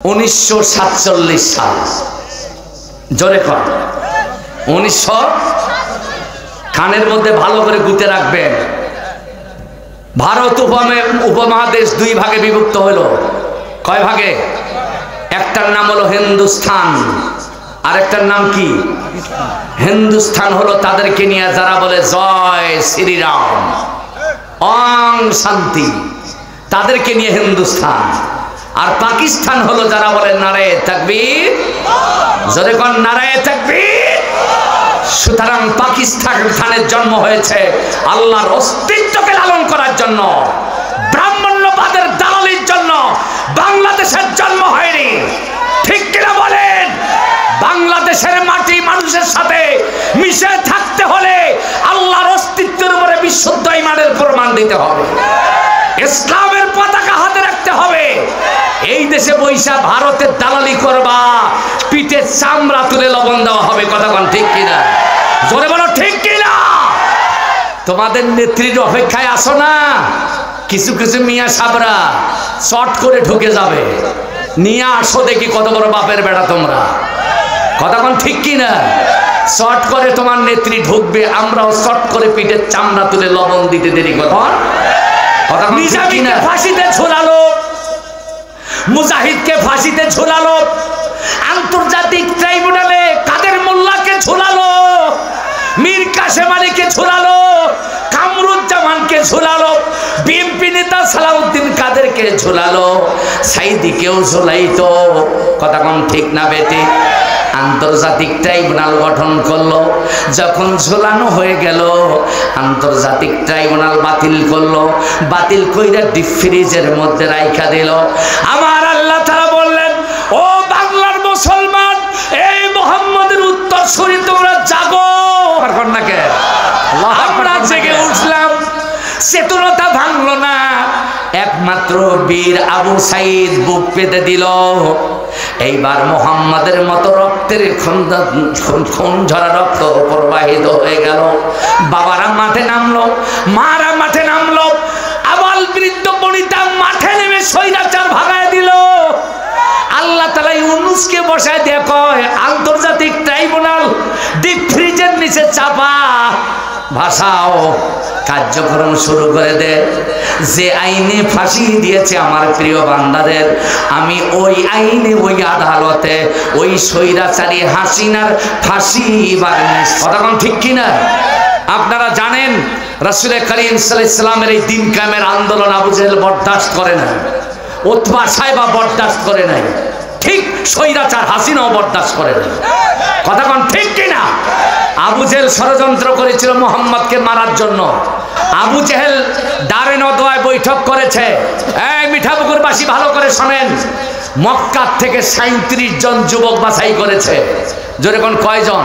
1947 সাল জোরে কর 1900 কানের মধ্যে ভালো করে গুঁতে রাখবেন। ভারত উপমহাদেশ দুই ভাগে বিভক্ত হলো। কয় ভাগে? একটার নাম হলো হিন্দুস্তান, আরেকটার নাম কি? হিন্দুস্তান হলো তাদেরকে নিয়ে যারা বলে জয় শ্রীরাম, ওং শান্তি, তাদেরকে নিয়ে হিন্দুস্তান। আর পাকিস্তান হলো যারা বলে নারায়ে তাকবীর, জোরে কোন নারায়ে তাকবীর। সুতরাং পাকিস্তানের জন্ম হয়েছে আল্লাহর অস্তিত্বকে লালন করার জন্য, ব্রাহ্মণ্যবাদের দালালির জন্য। বাংলাদেশের জন্ম হয়নি, ঠিক কিনা বলেন? বাংলাদেশের মাটি মানুষের সাথে মিশে থাকতে হলে আল্লাহর অস্তিত্বের উপরে বিশুদ্ধ ঈমানের প্রমাণ দিতে হবে, ইসলামের পতাকা হাতে রাখতে হবে। এই দেশে বৈশা ভারতের দালালি করবা, পিঠে চামড়া তুলে লবণ দেওয়া হবে। কথা বল ঠিক কিনা? জোরে বলো ঠিক কিনা? তোমাদের নেত্রীর অপেক্ষায় আসো না। কিছু কিছু মিয়া সাবরা শর্ট করে ঢুকে যাবে, নিয়ে আসো দেখি কত বড় বাপের বেড়া তোমরা। কথা বল ঠিক কিনা? শর্ট করে তোমার নেত্রী ঢুকবে, আমরাও শর্ট করে পিঠের চামড়া তুলে লবণ দিতে দেরি কথা। নিজামীকে ফাঁসিতে ঝোলালো, মুজাহিদকে ফাঁসিতে ঝোলালো, আন্তর্জাতিক ট্রাইব্যুনালে কাদের মোল্লাকে ঝোলালো, মীর কাসেম আলীকে ঝোলালো, কামরুজ্জামানকে ঝোলালো, বিএনপি নেতা সালাউদ্দিন কাদেরকে ঝোলালো, সাইদিকেও ঝোলাইতো। কথা কম ঠিক না বেটি? আন্তর্জাতিক ট্রাইব্যুনাল গঠন করলো। যখন ঝোলানো হয়ে গেল, আন্তর্জাতিক ট্রাইব্যুনাল বাতিল করলো, বাতিল কইরা ডিপ ফ্রিজের মধ্যে রাইখা দিল। আমার আল্লাহ তাআলা বললেন, ও বাংলার মুসলমান, এই মুহাম্মদের উত্তরসূরি তোমরা জাগো। আমরা জেগে উঠলাম, চেতনতা ভাঙলো না। একমাত্র বীর আবু সাইদ বুক পেতে দিল। এইবার মুহাম্মাদের মতো রক্তের খুন ঝরা রক্ত প্রবাহিত হয়ে গেল। বাবারা মাঠে নামলো, মারা মাঠে নামলো, আবাল বৃদ্ধ বনিতা মাঠে নেমে স্বৈরাচার ভাগায় দিল। আল্লাহ তাআলা ইউনূসকে বসায় দেখো, আন্তর্জাতিক ট্রাইব্যুনাল ডিপ ফ্রিজের নিচে চাপা, ভাষাও কার্যক্রম শুরু করে দে। যে আইনে ফাঁসি দিয়েছে আমার প্রিয় বান্দাদের, আমি ওই আইনে ওই আদালতে ওই স্বৈরাচারী হাসিনার ফাঁসি বানিয়েছি। কথা কোন ঠিক কিনা? আপনারা জানেন রাসূল করিম সাল্লাল্লাহু আলাইহি ওয়াসাল্লামের এই দিন কায়েমের আন্দোলন আবু জেহেল বরদাস্ত করে না, উতবা সাহেবা বরদাস্ত করে নাই, ঠিক স্বৈরাচার হাসিনাও বরদাস্ত করে নাই। কথা কোন ঠিক কিনা? আবু জেহেল ষড়যন্ত্র করেছিল মুহাম্মদকে মারার জন্য। আবু জেহেল দারে নদওয়ায় বৈঠক করেছে। এই মিঠাপুকুরবাসী ভালো করে শোনেন, মক্কা থেকে 37 জন যুবক বাছাই করেছে। জোরে কোন কয়জন?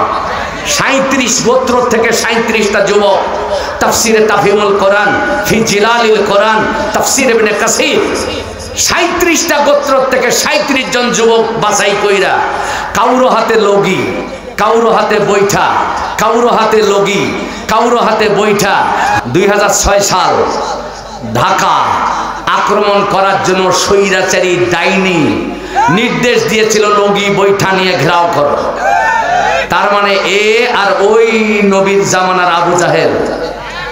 37 গোত্র থেকে 37টা যুবক। তাফসিরে তাফহিমুল কোরআন ফি জিলালিল কোরআন, তাফসির ইবনে কাসির, 37টা গোত্র থেকে 37 জন যুবক বাছাই কইরা, কাউরো হাতে লগি, কাউরো হাতে বৈঠা, কাউরো হাতে লগি, কাউরো হাতে বৈঠা। 2006 সাল ঢাকা আক্রমণ করার জন্য স্বৈরাচারী ডাইনি নির্দেশ দিয়েছিল লগি বৈঠা নিয়ে ঘেরাও করো। তার মানে এ আর ওই নবীর জামানার আবু জাহেল,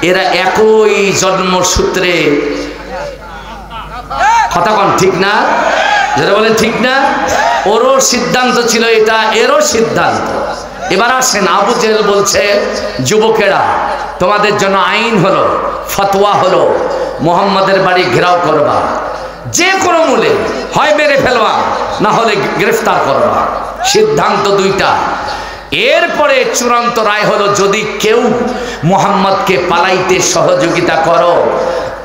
এরা একই জন্মসূত্রে। কথা কোন ঠিক না? যেটা বলেন ঠিক না? ওরও সিদ্ধান্ত ছিল এটা, এরও সিদ্ধান্ত। এবার আসেন, আবু জেহেল বলছে, যুবকেরা তোমাদের জন্য আইন হলো, ফতোয়া হলো, মুহাম্মাদের বাড়ি ঘেরাও করবা, যে কোনো মূল্যে, হয় মেরে ফেলবা না হলে গ্রেফতার করবা। সিদ্ধান্ত দুইটা। এরপরে চূড়ান্ত রায় হলো, যদি কেউ মুহাম্মদকে পালাইতে সহযোগিতা করো,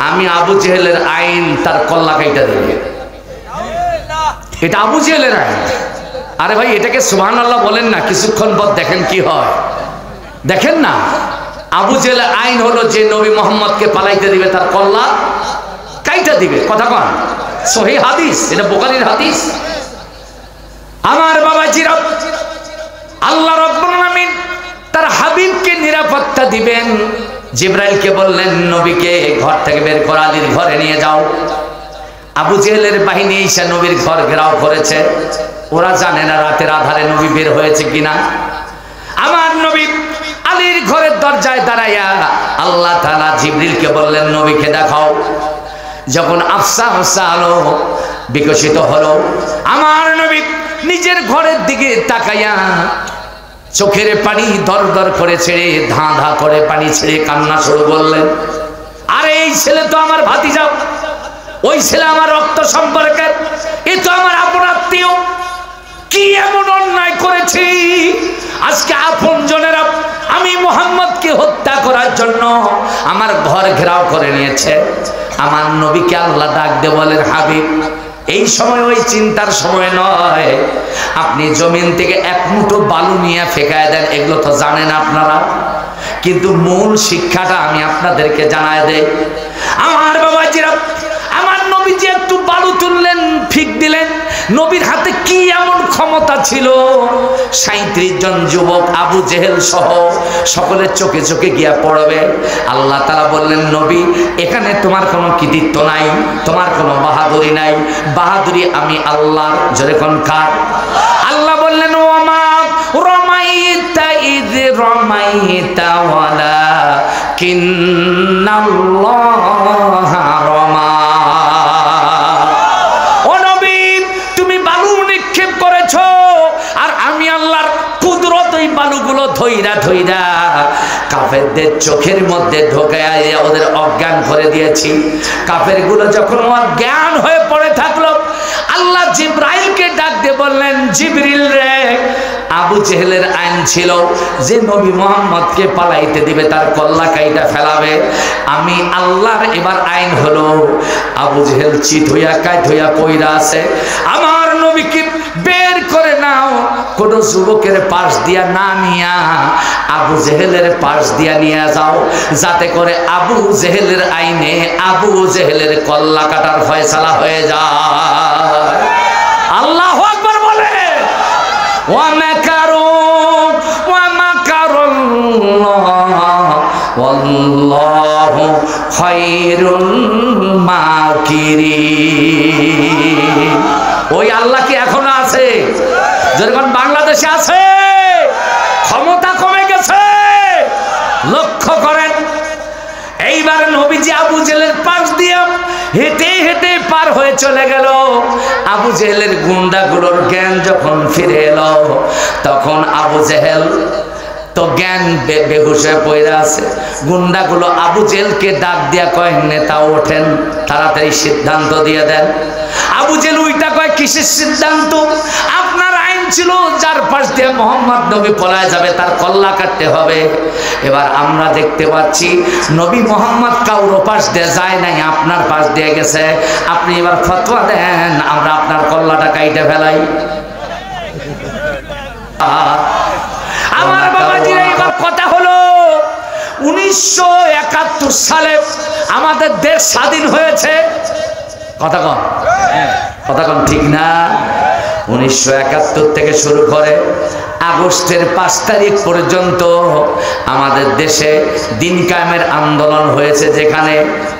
আমি আবু জেহেলের আইন তার কল্লা কাইটা দেবে। এটা আবু জেহেলের আইন। আরে ভাই, এটাকে সুবহানাল্লাহ বলেন না, কিছুক্ষণ পর দেখেন কি হয়। দেখেন না, আবু জেহেলের আইন হলো, যে নবী মুহাম্মদকে পালাইতে দিবে তার কল্লা কাইটা দিবে। কথা কন, সহিহ হাদিস, এটা বুখারীর হাদিস। আমার বাবাজিরা, আল্লাহ রাব্বুল আলামিন তার হাবিবকে নিরাপত্তা দিবেন। জিবরাইলকে বললেন, নবীকে ঘর থেকে বের করে আলীর ঘরে নিয়ে যাও। আবু জেহেলের বাহিনী এসে নবীর ঘর ঘেরাও করেছে। ওরা জানে না রাতের আধারে নবী বের হয়েছে কিনা। আমার নবী আলীর ঘরের দরজায় দাঁড়াইয়া আল্লাহ তাআলা জিবরিলকে বললেন, নবীকে দেখাও। যখন আফসা আফসা আলো বিকশিত হলো, আমার নবী নিজের ঘরের দিকে তাকাইয়া চোখের পানি দর দর করে ছেড়ে, ধা ধা করে পানি ছেড়ে কান্না শুরু করলেন। আরে এই ছেলে তো আমার ভাতিজা, ওই ছেলে আমার রক্ত সম্পর্কের, এ তো আমার আপন আত্মীয়। কি এমন অন্যায় করেছি আজকে আপনজনেরা আমি মুহাম্মদকে হত্যা করার জন্য আমার ঘর ঘেরাও করে নিয়েছে। আমার নবীকে আল্লাহ ডাক দিয়ে বলেন, হাবিব, এই সময় ওই চিন্তার সময় নয়। আপনি জমিন থেকে এক মুঠো বালু নিয়ে ফেকায় দেন। এগুলো তো জানেন আপনারা, কিন্তু মূল শিক্ষাটা আমি আপনাদেরকে জানায় দেই। আমার বাবাজিরা, আমার নবীজি একটু বালু তুললেন, ফিক দিলেন। নবীর হাতে কি এমন ক্ষমতা ছিল, 37 জন যুবক আবু জেহেল সহ সকলের চোখে চোখে গিয়া পড়বে। আল্লাহ তাআলা বললেন, নবী, এখানে তোমার কোনো কৃতিত্ব নাই, তোমার কোনো বাহাদুরি নাই। বাহাদুরি আমি আল্লাহর। জোরে কোন কার? আল্লাহ বললেন, ওমা রমাইতা ইয রমাইতা ওয়ালাকিন্নাল্লাহা রমা। ও নবী, তুমি বালু নিক্ষেপ করেছো, আর আমি আল্লাহর কুদরত ওই বালুগুলো ধইরা ধইরা কাফেরদের চোখের মধ্যে ঢোকায় ওদের অজ্ঞান করে দিয়েছি। কাফেরগুলো যখন অজ্ঞান হয়ে পড়ে থাকলো, আল্লাহ জিবরাইলকে ডাক দিয়ে বললেন, জিবরিল রে, আবু জেহেলের আইন ছিল যে নবী মুহাম্মদকে পালাইতে দিবে, তার কল্লা কাইটা ফেলাবে। আমি আল্লাহর এবার আইন হলো, আবু জেহেল চিত হইয়া কাইট হইয়া পইরা আছে, আমার নবীকে বের করে নাও। কোন যুবকের পাশ দিয়া না নিয়া আবু জেহেলের পাশ দিয়া নিয়ে যাও, যাতে করে আবু জেহেলের আইনে আবু জেহেলের কল্লা কাটার ফয়সালা হয়ে যায়। আল্লাহু আকবার বলে। ওয়া মাকারু ওয়া মাকারুল্লাহ ওয়াল্লাহু খায়রুল মাকিরিন। ওই আল্লাহ কি এখনো আছে? যখন বাংলাদেশে আছে, ক্ষমতা কমে গেছে। লক্ষ্য করেন, এইবার নবীজি আবু জেহেলের পাশ দিয়ে হেঁটে হেঁটে পার হয়ে চলে গেল। আবু জেহেলের গুন্ডাগুলোর জ্ঞান যখন ফিরে এলো, তখন আবু জেহেল তো জ্ঞান বেহুশ হয়ে পড়ে আছে। গুন্ডাগুলো আবু জেহেলকে ডাক দিয়া কয়, নেতা ওঠেন, তাড়াতাড়ি সিদ্ধান্ত দিয়ে দেন। আবু জেহেল উইটা কয়, কিসের সিদ্ধান্ত? আপনার আইন ছিল যার পাশ দিয়ে মোহাম্মদ নবী পলায় যাবে তার কল্লা কাটতে হবে। এবার আমরা দেখতে পাচ্ছি নবী মোহাম্মদ কাউর পাশ দিয়ে যায় নাই, আপনার পাশ দিয়ে গেছে। আপনি এবার ফতোয়া দেন, আমরা আপনার কল্লাটা কাইটে ফেলাই। আমার বাবাজিরা, এবার কথা হলো 1971 সালে আমাদের দেশ স্বাধীন হয়েছে। কথা কন, কথা কন, ঠিক না? 1971 থেকে শুরু করে আগস্টের 5 তারিখ পর্যন্ত আমাদের দেশে দিন কায়েমের আন্দোলন হয়েছে, যেখানে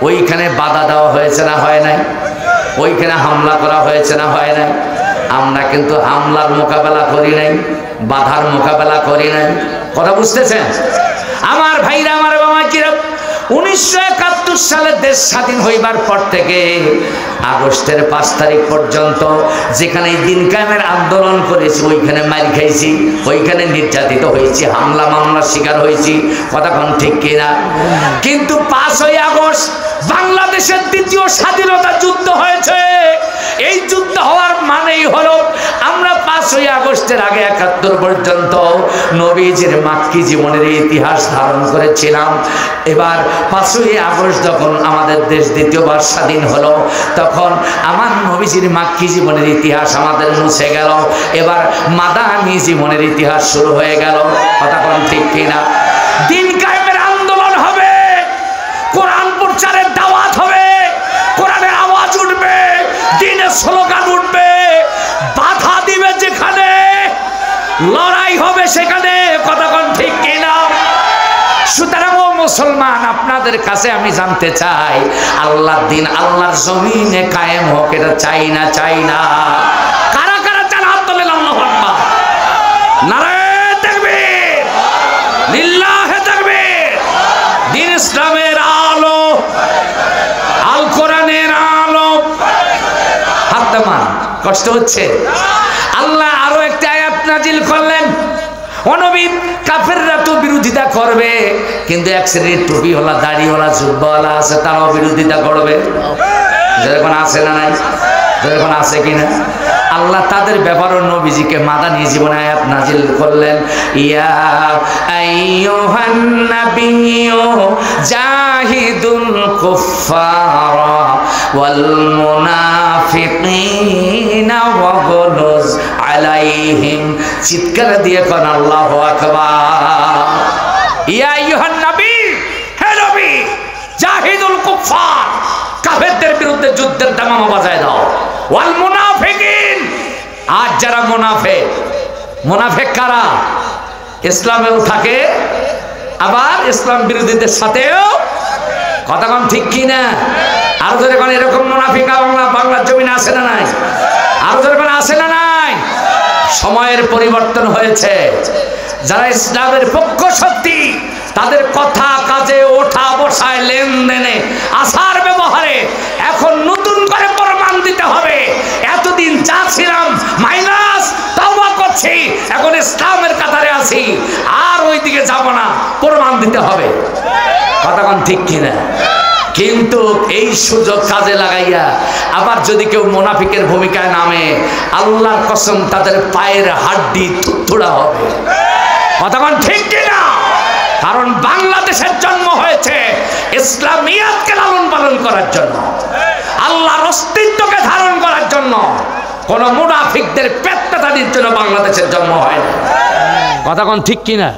ওইখানে বাধা দেওয়া হয়েছে না হয় নাই? ওইখানে হামলা করা হয়েছে না হয় নাই? আমরা কিন্তু হামলার মোকাবেলা করি নাই, বাধার মোকাবেলা করি নাই। কথা বুঝতেছেন আমার ভাইরা, আমার বাবাজিরা? 1971 সালে দেশ স্বাধীন হইবার পর থেকে আগস্টের 5 তারিখ পর্যন্ত যেখানে দিন কায়েমের আন্দোলন করেছি, ওইখানে মার খাইছি, ওইখানে নির্যাতিত হয়েছি, হামলা মামলার শিকার হয়েছি। কথা কোন ঠিক কিনা? কিন্তু 5ই আগস্ট বাংলাদেশের দ্বিতীয় স্বাধীনতা যুদ্ধ হয়েছে। এই যুদ্ধ হওয়ার মানেই হলো আমরা 5ই আগস্টের আগে 71 পর্যন্ত নবীজির মাক্কি জীবনের ইতিহাস ধারণ করেছিলাম। এবার 5ই আগস্ট যখন আমাদের দেশ দ্বিতীয়বার স্বাধীন হলো, তখন আমার নবীজির মাক্কি জীবনের ইতিহাস আমাদের মুছে গেল। এবার মাদানী জীবনের ইতিহাস শুরু হয়ে গেল। কথা কোন ঠিক কিনা? দিন কায়েমের আন্দোলন হবে, কোরআন প্রচারের দাওয়াত হবে, কোরআনের আওয়াজ উঠবে, দিনের স্লোগান উঠবে, বাধা দিবে যেখানে, লড়াই হবে সেখানে। কথা কোন ঠিক কিনা? সুতরাং মুসলমান, আপনাদের কাছে আমি জানতে চাই, আল্লাহর দিন আল্লাহর জমিনে কায়েম হোক, এটা চাই না? চাই না? কারা কারা চান হাত তোলেন, আল্লাহু আকবার। নারায়ে তাকবীর, লিল্লাহে তাকবীর। দিন ইসলামের আলো, আল কোরআনের আলো। হাত নামান, কষ্ট হচ্ছে। আল্লাহ আরো একটা আয়াত নাজিল করলেন, ও নবী, কাফেররা তো বিরোধিতা করবে, কিন্তু এক শ্রেণীর টুপিওয়ালা, দাড়িওয়ালা, জুব্বাওয়ালা আছে, তারাও বিরোধিতা করবে। যেরকম আছে না নাই? যেরকম আছে কিনা? আল্লাহ তাদের ব্যাপারে নবীজিকে মাদানী জীবনে আয়াত নাজিল করলেন, ইয়া আইয়ুহান নাবিয়্যু জাহিদুল কুফফারা ওয়াল মুনাফিকিনা ওয়াগলুজ আলাইহিম। চিৎকার দিয়ে কোন আল্লাহু আকবার। ইয়া আইয়ুহান নবী, হে নবী, জাহিদুল কুফফার, কাফেরদের বিরুদ্ধে যুদ্ধের দামামা বাজায় দাও। ওয়াল মুনাফিকিন, আর যারা মুনাফিক, মুনাফিক কারা? ইসলামেও থাকে, আবার ইসলাম বিরোধীদের সাথেও। কথা কম ঠিক কি না? আরো ধরে কোন এরকম মুনাফিক বাংলার জমিনে আছে না নাই? আরো ধরে কোন আছে না নাই? সময়ের পরিবর্তন হয়েছে। যারা ইসলামের পক্ষ শক্তি, তাদের কথা কাজে, ওঠা বসায়, লেনদেনে, আচার ব্যবহারে এখন নতুন করে প্রমাণ দিতে হবে। এতদিন যা ছিলাম মাইনাস, তওবা করছি, এখন ইসলামের কাতারে আছি, আর ওইদিকে যাব না, প্রমাণ দিতে হবে। কথা কোন ঠিক কিনা? কিন্তু এই সুযোগ কাজে লাগাইয়া আবার যদি কেউ মুনাফিকের ভূমিকায় নামে, আল্লাহর কসম তাদের পায়ের হাড্ডি থুথুড়া হবে। কথা কোন ঠিক কিনা? কারণ বাংলাদেশের জন্ম হয়েছে ইসলামিয়াতকে লালন পালন করার জন্য, আল্লাহর অস্তিত্বকে ধারণ করার জন্য। কোন মুনাফিকদের পেট পেটানির জন্য বাংলাদেশের জন্ম হয় না। কথা কোন ঠিক কিনা?